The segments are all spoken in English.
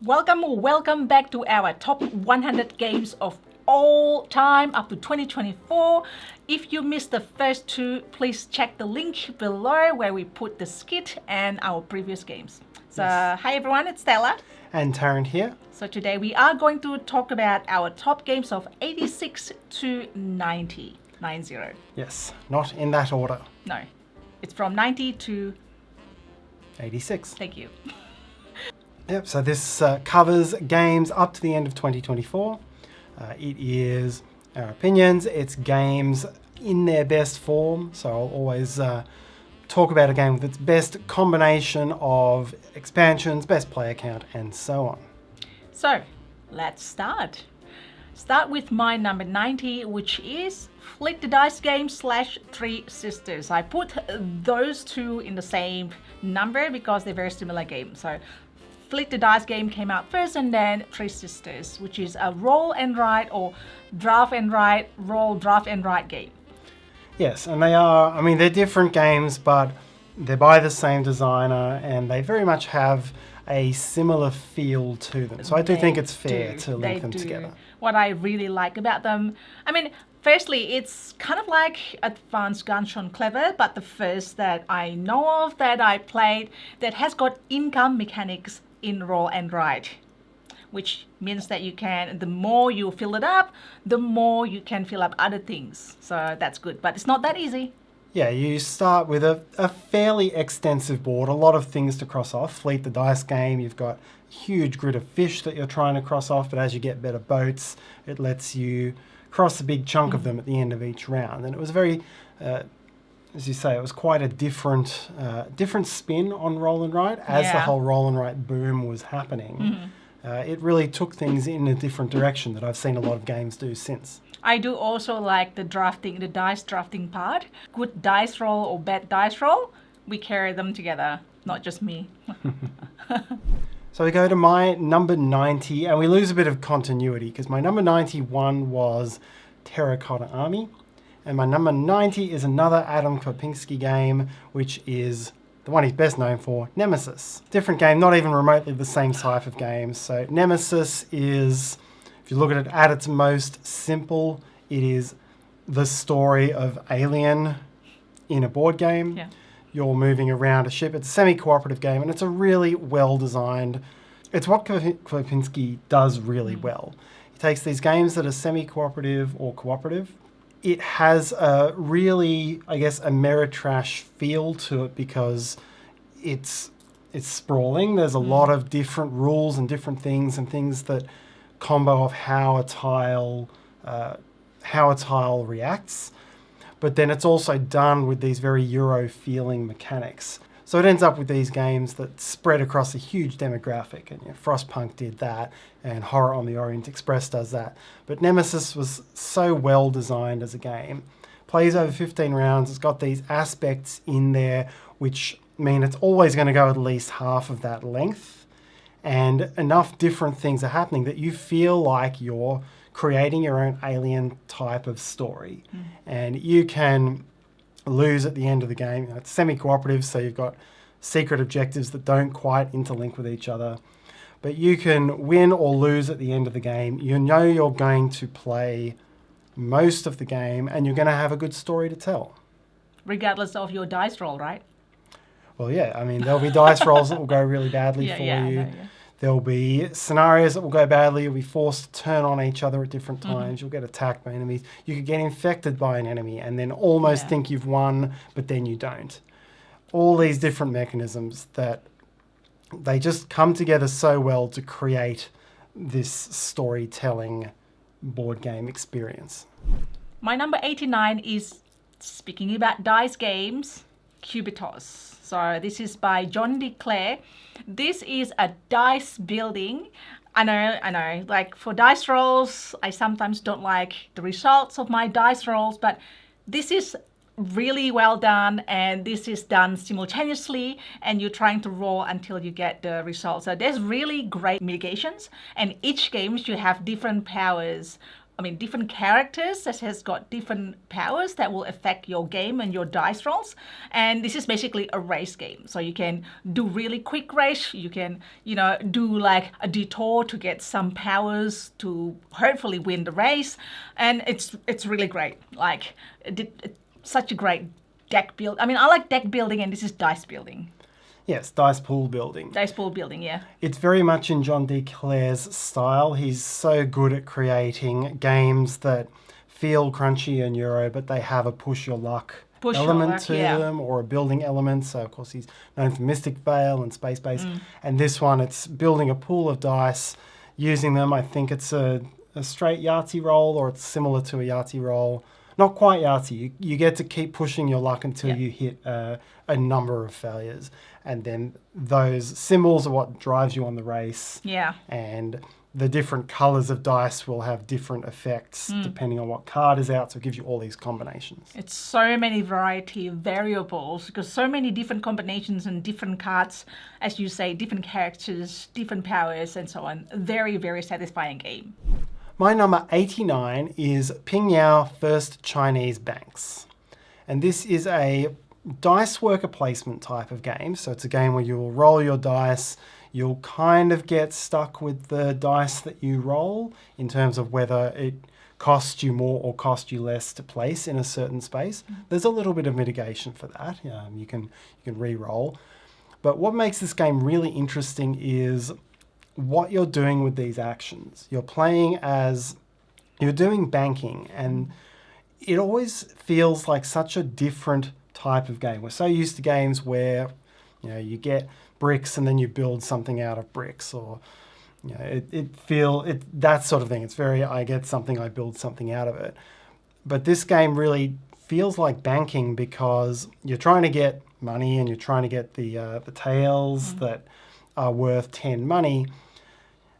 Welcome back to our top 100 games of all time up to 2024. If you missed the first two, please check the link below where we put the skit and our previous games. So, yes. Hi everyone, it's Stella. And Tarrant here. So today we are going to talk about our top games of 86 to 90. 90. Yes, not in that order. No, it's from 90 to 86. Thank you. Yep, so this covers games up to the end of 2024. It is our opinions, it's games in their best form. So I'll always talk about a game with its best combination of expansions, best player count, and so on. So let's start. Start with my number 90, which is Flip the Dice Game / Three Sisters. I put those two in the same number because they're very similar games. So Flip the Dice Game came out first, and then Three Sisters, which is a roll and write or draft and write, roll, draft and write game. Yes, and they are, I mean, they're different games, but they're by the same designer and they very much have a similar feel to them. So I do think it's fair to link them together. What I really like about them, I mean, firstly, it's kind of like Advanced Gunshot Clever, but the first that I know of that I played that has got income mechanics in roll and write, which means that you can, the more you fill it up, the more you can fill up other things. So that's good, but it's not that easy. Yeah, you start with a fairly extensive board, a lot of things to cross off. Flip the Dice Game, you've got a huge grid of fish that you're trying to cross off, but as you get better boats, it lets you cross a big chunk of them at the end of each round. And it was very, as you say, it was quite a different spin on roll and write as the whole roll and write boom was happening. It really took things in a different direction that I've seen a lot of games do since. I do also like the drafting, the dice drafting part. Good dice roll or bad dice roll, we carry them together, not just me. So we go to my number 90, and we lose a bit of continuity because my number 91 was Terracotta Army, and my number 90 is another Adam Kopinski game, which is the one he's best known for, Nemesis. Different game, not even remotely the same type of game. So Nemesis is, if you look at it at its most simple, it is the story of Alien in a board game. Yeah. You're moving around a ship. It's a semi-cooperative game, and it's a really well-designed. It's what Kopinski does really well. He takes these games that are semi-cooperative or cooperative. It has a really, I guess, Ameritrash feel to it because it's sprawling. There's a lot of different rules and different things and things that combo of how a tile reacts. But then it's also done with these very Euro feeling mechanics. So it ends up with these games that spread across a huge demographic. And Frostpunk did that, and Horror on the Orient Express does that. But Nemesis was so well designed as a game. Plays over 15 rounds. It's got these aspects in there which mean it's always going to go at least half of that length. And enough different things are happening that you feel like you're creating your own Alien type of story. And you can lose at the end of the game. It's semi-cooperative, so you've got secret objectives that don't quite interlink with each other. But you can win or lose at the end of the game. You know you're going to play most of the game and you're going to have a good story to tell. Regardless of your dice roll, right? Well, yeah. I mean, there'll be dice rolls that will go really badly for you. There'll be scenarios that will go badly. You'll be forced to turn on each other at different times. You'll get attacked by enemies. You could get infected by an enemy and then almost think you've won, but then you don't. All these different mechanisms that they just come together so well to create this storytelling board game experience. My number 89 is, speaking about dice games, Cubitos. So this is by John DeClaire. This is a dice building. I know, like for dice rolls, I sometimes don't like the results of my dice rolls, but this is really well done, and this is done simultaneously, and you're trying to roll until you get the results. So there's really great mitigations, and each game you have different powers different characters that has got different powers that will affect your game and your dice rolls. And this is basically a race game. So you can do really quick race. You can, do like a detour to get some powers to hopefully win the race. And it's really great. Like, such a great deck build. I like deck building, and this is dice building. Yes, dice pool building. Dice pool building, yeah. It's very much in John D. Clare's style. He's so good at creating games that feel crunchy and Euro, but they have a push your luck element to them, or a building element. So, of course, he's known for Mystic Vale and Space Base. And this one, it's building a pool of dice, using them. I think it's a straight Yahtzee roll, or it's similar to a Yahtzee roll. Not quite Yahtzee. You get to keep pushing your luck until you hit a number of failures. And then those symbols are what drives you on the race. Yeah. And the different colours of dice will have different effects depending on what card is out. So it gives you all these combinations. It's so many variety of variables, because so many different combinations and different cards, as you say, different characters, different powers, and so on. Very, very satisfying game. My number 89 is Ping Yao First Chinese Banks. And this is a dice worker placement type of game. So it's a game where you will roll your dice. You'll kind of get stuck with the dice that you roll in terms of whether it costs you more or costs you less to place in a certain space. There's a little bit of mitigation for that. You can re-roll. But what makes this game really interesting is what you're doing with these actions. You're doing banking, and it always feels like such a different type of game. We're so used to games where you get bricks and then you build something out of bricks, or that sort of thing. It's very, I get something, I build something out of it. But this game really feels like banking, because you're trying to get money and you're trying to get the tails that are worth 10 money.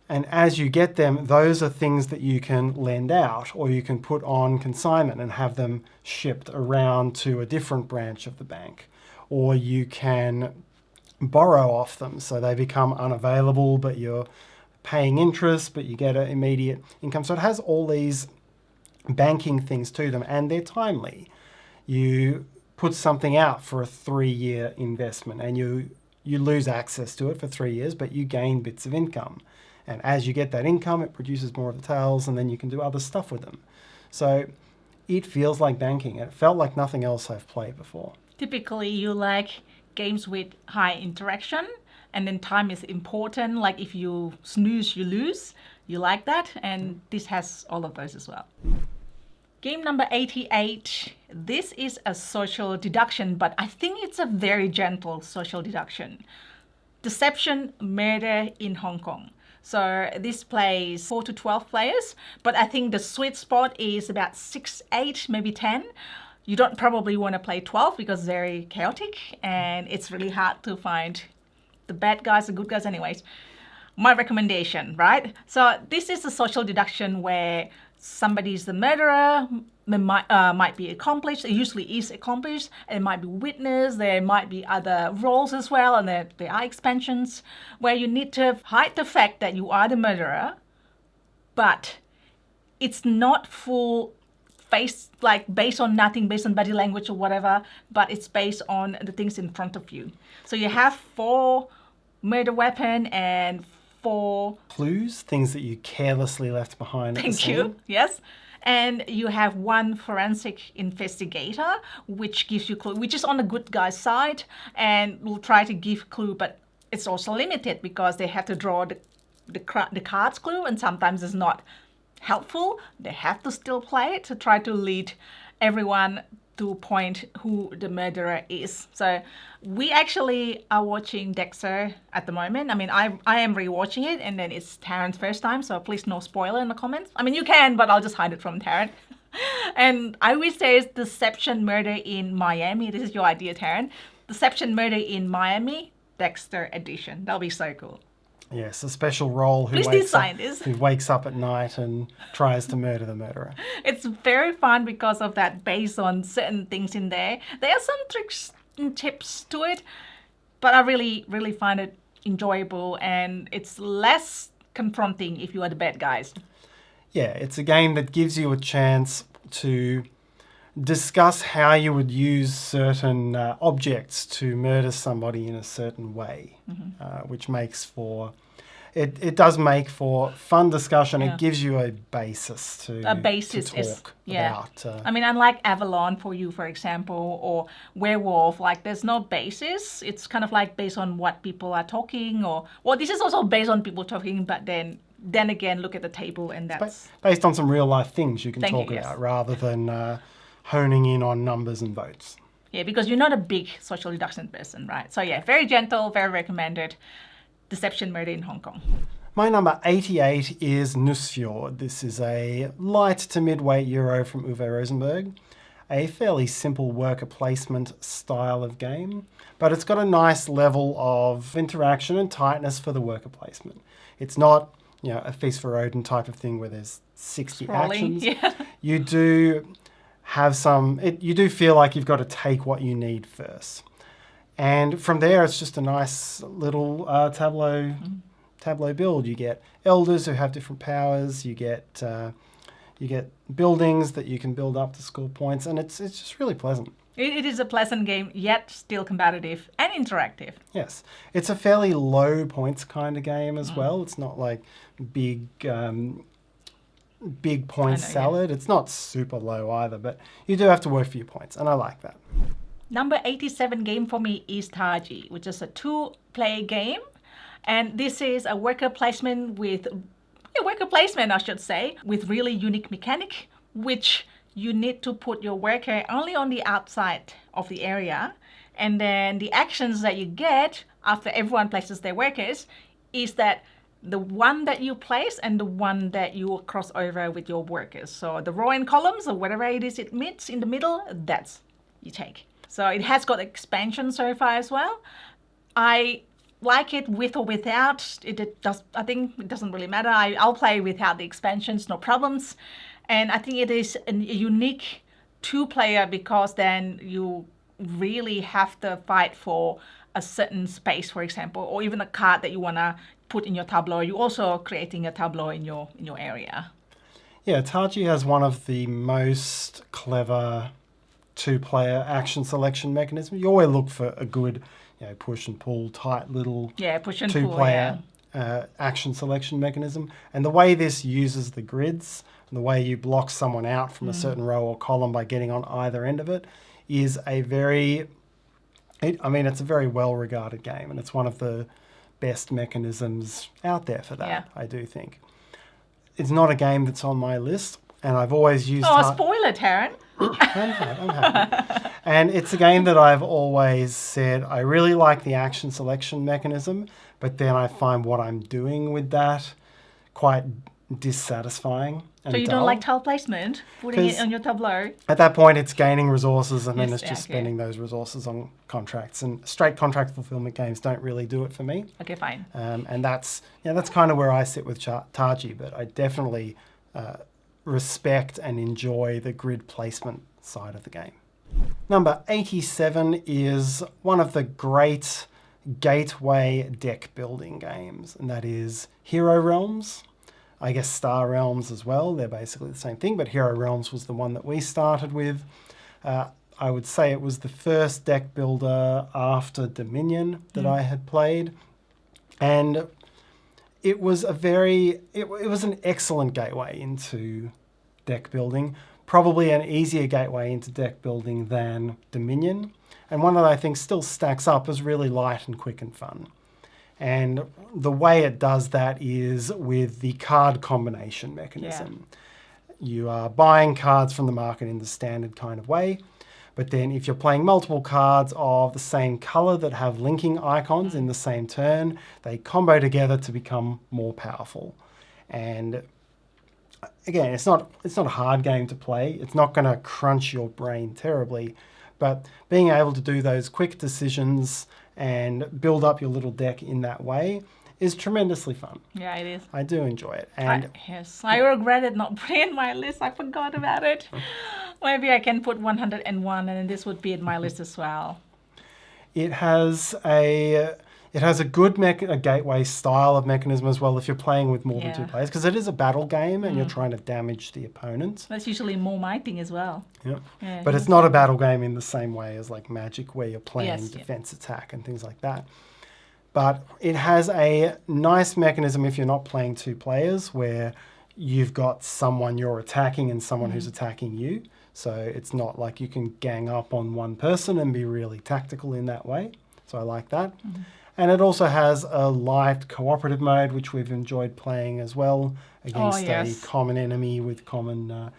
And as you get them, those are things that you can lend out, or you can put on consignment and have them shipped around to a different branch of the bank. Or you can borrow off them, so they become unavailable, but you're paying interest, but you get an immediate income. So it has all these banking things to them, and they're timely. You put something out for a 3-year investment, and you lose access to it for 3 years, but you gain bits of income. And as you get that income, it produces more of the tails, and then you can do other stuff with them. So it feels like banking. It felt like nothing else I've played before. Typically, you like games with high interaction, and then time is important. Like if you snooze, you lose. You like that, and this has all of those as well. Game number 88. This is a social deduction, but I think it's a very gentle social deduction. Deception Murder in Hong Kong. So this plays 4 to 12 players, but I think the sweet spot is about 6, 8, maybe 10. You don't probably want to play 12 because it's very chaotic and it's really hard to find the bad guys, the good guys anyways. My recommendation, right? So this is a social deduction where somebody's the murderer, might be accomplished, it usually is accomplished, and it might be witness, there might be other roles as well, and there are expansions where you need to hide the fact that you are the murderer, but it's not full face, like based on nothing, based on body language or whatever, but it's based on the things in front of you. So you have 4 murder weapon and 4 clues, things that you carelessly left behind. Thank you. Yes. And you have 1 forensic investigator, which gives you clue, which is on the good guy's side, and will try to give clue, but it's also limited because they have to draw the cards clue, and sometimes it's not helpful. They have to still play it to try to lead everyone to point who the murderer is. So we actually are watching Dexter at the moment. I mean, I am rewatching it, and then it's Tarrant's first time, so please no spoiler in the comments. I mean, you can, but I'll just hide it from Tarrant. And I wish there is Deception Murder in Miami. This is your idea, Tarrant. Deception Murder in Miami, Dexter edition. That'll be so cool. Yes, a special role who wakes up at night and tries to murder the murderer. It's very fun because of that, based on certain things in there. There are some tricks and tips to it, but I really, really find it enjoyable, and it's less confronting if you are the bad guys. Yeah, it's a game that gives you a chance to discuss how you would use certain objects to murder somebody in a certain way, which makes for... It does make for fun discussion. Yeah. It gives you a basis to talk about. I mean, unlike Avalon for you, for example, or Werewolf, like there's no basis. It's kind of like based on what people are talking, or well, this is also based on people talking, but then again, look at the table, and that's based on some real life things you can talk yes. about, rather than honing in on numbers and votes. Yeah, because you're not a big social deduction person, right? So yeah, very gentle, very recommended. Deception Murder in Hong Kong. My number 88 is Nussfjord. This is a light to midweight Euro from Uwe Rosenberg. A fairly simple worker placement style of game, but it's got a nice level of interaction and tightness for the worker placement. It's not, a Feast for Odin type of thing where there's 60 actions. Yeah. You do have you do feel like you've got to take what you need first. And from there, it's just a nice little tableau build. You get elders who have different powers. You get buildings that you can build up to score points, and it's just really pleasant. It is a pleasant game, yet still competitive and interactive. Yes, it's a fairly low points kind of game as well. It's not like big points salad. Yeah. It's not super low either, but you do have to work for your points, and I like that. Number 87 game for me is Jahja, which is a 2-player game. And this is a worker placement with really unique mechanic, which you need to put your worker only on the outside of the area. And then the actions that you get after everyone places their workers is that the one that you place and the one that you cross over with your workers. So the row and columns or whatever it is it meets in the middle, that's you take. So it has got expansion so far as well. I like it with or without. I think it doesn't really matter. I'll play without the expansions, no problems. And I think it is a unique 2-player because then you really have to fight for a certain space, for example, or even a card that you want to put in your tableau. You're also creating a tableau in your area. Yeah, Jahja has one of the most clever 2-player action selection mechanism. You always look for a good, push and pull, tight little 2-player action selection mechanism. And the way this uses the grids, and the way you block someone out from a certain row or column by getting on either end of it, is it's a very well-regarded game, and it's one of the best mechanisms out there for that, I do think. It's not a game that's on my list, and I've always used... Oh, spoiler, Tarrant. I'm happy. And it's a game that I've always said I really like the action selection mechanism, but then I find what I'm doing with that quite dissatisfying and So you dull. don't like tile placement, putting it on your tableau? At that point, it's gaining resources, and then it's just spending those resources on contracts. And straight contract fulfillment games don't really do it for me. Okay, fine. And that's kind of where I sit with Jahja, but I definitely respect and enjoy the grid placement side of the game. Number 87 is one of the great gateway deck building games, and that is Hero Realms. I guess Star Realms as well. They're basically the same thing, but Hero Realms was the one that we started with. I would say it was the first deck builder after Dominion that I had played, and it was it was an excellent gateway into deck building. Probably an easier gateway into deck building than Dominion, and one that I think still stacks up as really light and quick and fun. And the way it does that is with the card combination mechanism. Yeah. You are buying cards from the market in the standard kind of way, but then if you're playing multiple cards of the same color that have linking icons in the same turn, they combo together to become more powerful. And again, it's not a hard game to play. It's not going to crunch your brain terribly, but being able to do those quick decisions and build up your little deck in that way is tremendously fun. Yeah, it is. I do enjoy it. And I regretted not putting it in my list. I forgot about it. Maybe I can put 101 and this would be in my list as well. It has a It has a good a gateway style of mechanism as well if you're playing with more than 2 players, because it is a battle game and you're trying to damage the opponent. That's usually more my thing as well. Yep. Yeah. But it's not a battle game in the same way as like Magic, where you're playing defense, attack, and things like that. But it has a nice mechanism if you're not playing 2 players, where you've got someone you're attacking and someone who's attacking you. So it's not like you can gang up on one person and be really tactical in that way. So I like that. And it also has a light cooperative mode, which we've enjoyed playing as well, against a common enemy with common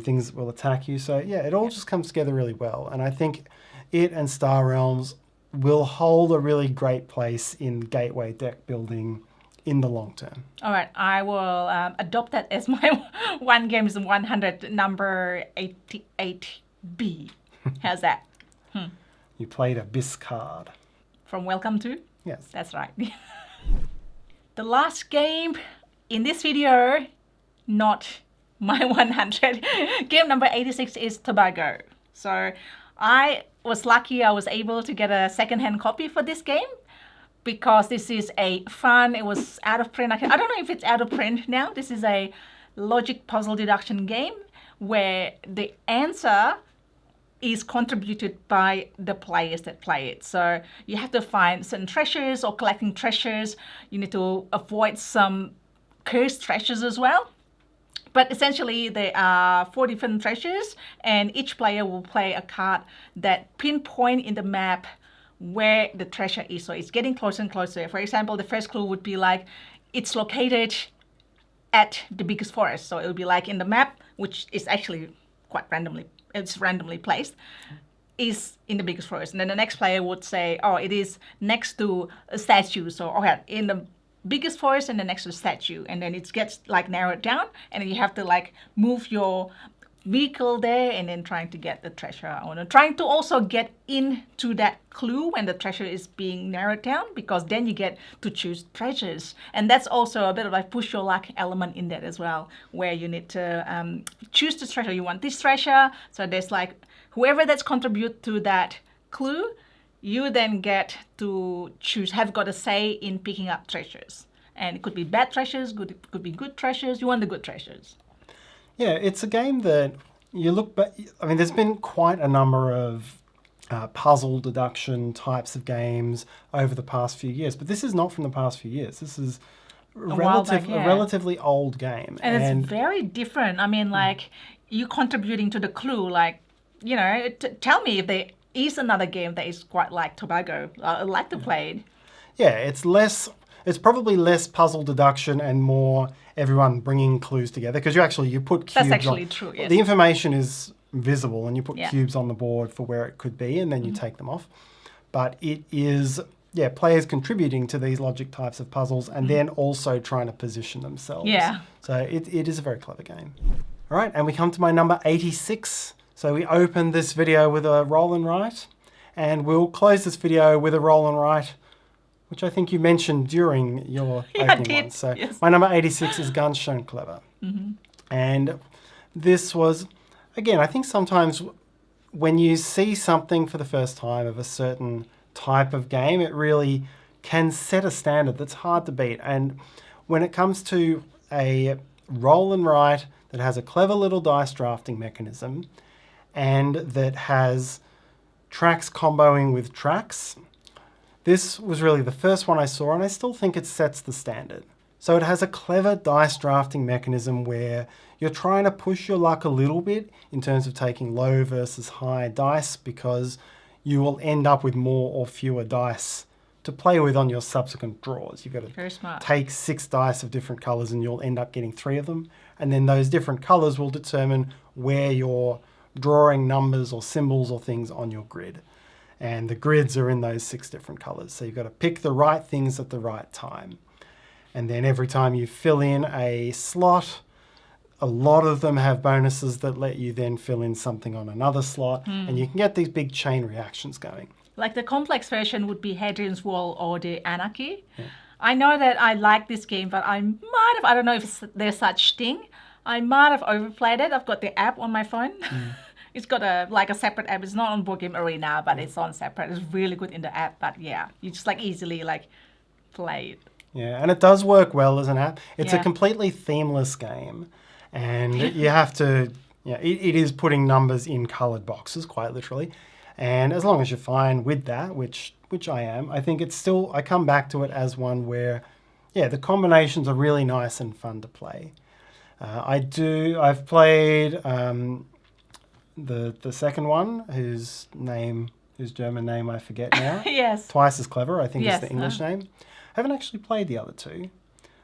things that will attack you. So yeah, it all just comes together really well. And I think it and Star Realms will hold a really great place in gateway deck building in the long term. All right, I will adopt that as my One Games 100 number 88B. How's that? You played a BIS card. From Welcome to? Yes. That's right. The last game in this video, not my 100. Game number 86 is Tobago. So I was lucky I was able to get a second-hand copy for this game, because this is a fun, it was out of print. I don't know if it's out of print now. This is a logic puzzle deduction game where the answer is contributed by the players that play it. So you have to find certain treasures or collecting treasures. You need to avoid some cursed treasures as well. But essentially there are 4 different treasures, and each player will play a card that pinpoint in the map where the treasure is. So it's getting closer and closer. For example, the first clue would be like, it's located at the biggest forest. So it would be like in the map, which is actually quite randomly placed, is in the biggest forest. And then the next player would say, oh, it is next to a statue. So okay, in the biggest forest and then next to the statue. And then it gets like narrowed down, and then you have to like move your vehicle there and then trying to get the treasure, or trying to also get into that clue when the treasure is being narrowed down, because then you get to choose treasures. And that's also a bit of a push your luck element in that as well, where you need to choose the treasure. You want this treasure, so there's like whoever that's contribute to that clue, you then get to choose, have got a say in picking up treasures. And it could be bad treasures, it could be good treasures. You want the good treasures. Yeah, it's a game that you look back. I mean, there's been quite a number of puzzle deduction types of games over the past few years, but this is not from the past few years. This is a relatively old game. And it's very different. I mean, like, you contributing to the clue, like, you know, tell me if there is another game that is quite like Tobago. I'd like to play it. Yeah, it's probably less puzzle deduction and more everyone bringing clues together, because you put cubes on. That's actually true, yes. The information is visible and you put cubes on the board for where it could be, and then you take them off. But it is, players contributing to these logic types of puzzles and then also trying to position themselves. Yeah. So it is a very clever game. All right, and we come to my number 86. So we open this video with a roll and write, and we'll close this video with a roll and write, which I think you mentioned during your opening one. So my number 86 is Guns Shown Clever. And this was, again, I think sometimes when you see something for the first time of a certain type of game, it really can set a standard that's hard to beat. And when it comes to a roll and write that has a clever little dice drafting mechanism and that has tracks comboing with tracks, this was really the first one I saw, and I still think it sets the standard. So it has a clever dice drafting mechanism where you're trying to push your luck a little bit in terms of taking low versus high dice, because you will end up with more or fewer dice to play with on your subsequent draws. You've got to take 6 dice of different colours and you'll end up getting 3 of them. And then those different colours will determine where you're drawing numbers or symbols or things on your grid. And the grids are in those 6 different colours. So you've got to pick the right things at the right time. And then every time you fill in a slot, a lot of them have bonuses that let you then fill in something on another slot. And you can get these big chain reactions going. Like the complex version would be Hadrian's Wall or the Anarchy. Yeah. I know that I like this game, but I don't know if there's such thing. I might have overplayed it. I've got the app on my phone. It's got a separate app. It's not on Board Game Arena, but it's on separate. It's really good in the app. But yeah, you just like easily like play it. Yeah, and it does work well as an app. It's a Yeah. completely themeless game, and you have to, it is putting numbers in coloured boxes, quite literally. And as long as you're fine with that, which I am, I think it's still, I come back to it as one where, the combinations are really nice and fun to play. I've played the second one, whose German name I forget now. Yes. Twice as Clever, I think is the English name. I haven't actually played the other two.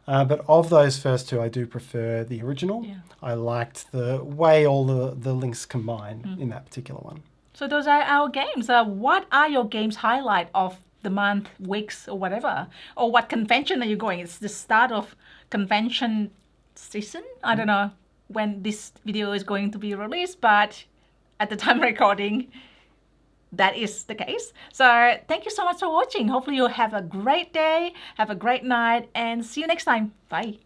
But of those first two, I do prefer the original. Yeah. I liked the way all the links combine in that particular one. So those are our games. What are your games highlight of the month, weeks, or whatever? Or what convention are you going? It's the start of convention season. I don't know when this video is going to be released, but at the time of recording, that is the case. So thank you so much for watching. Hopefully you'll have a great day, have a great night, and see you next time. Bye.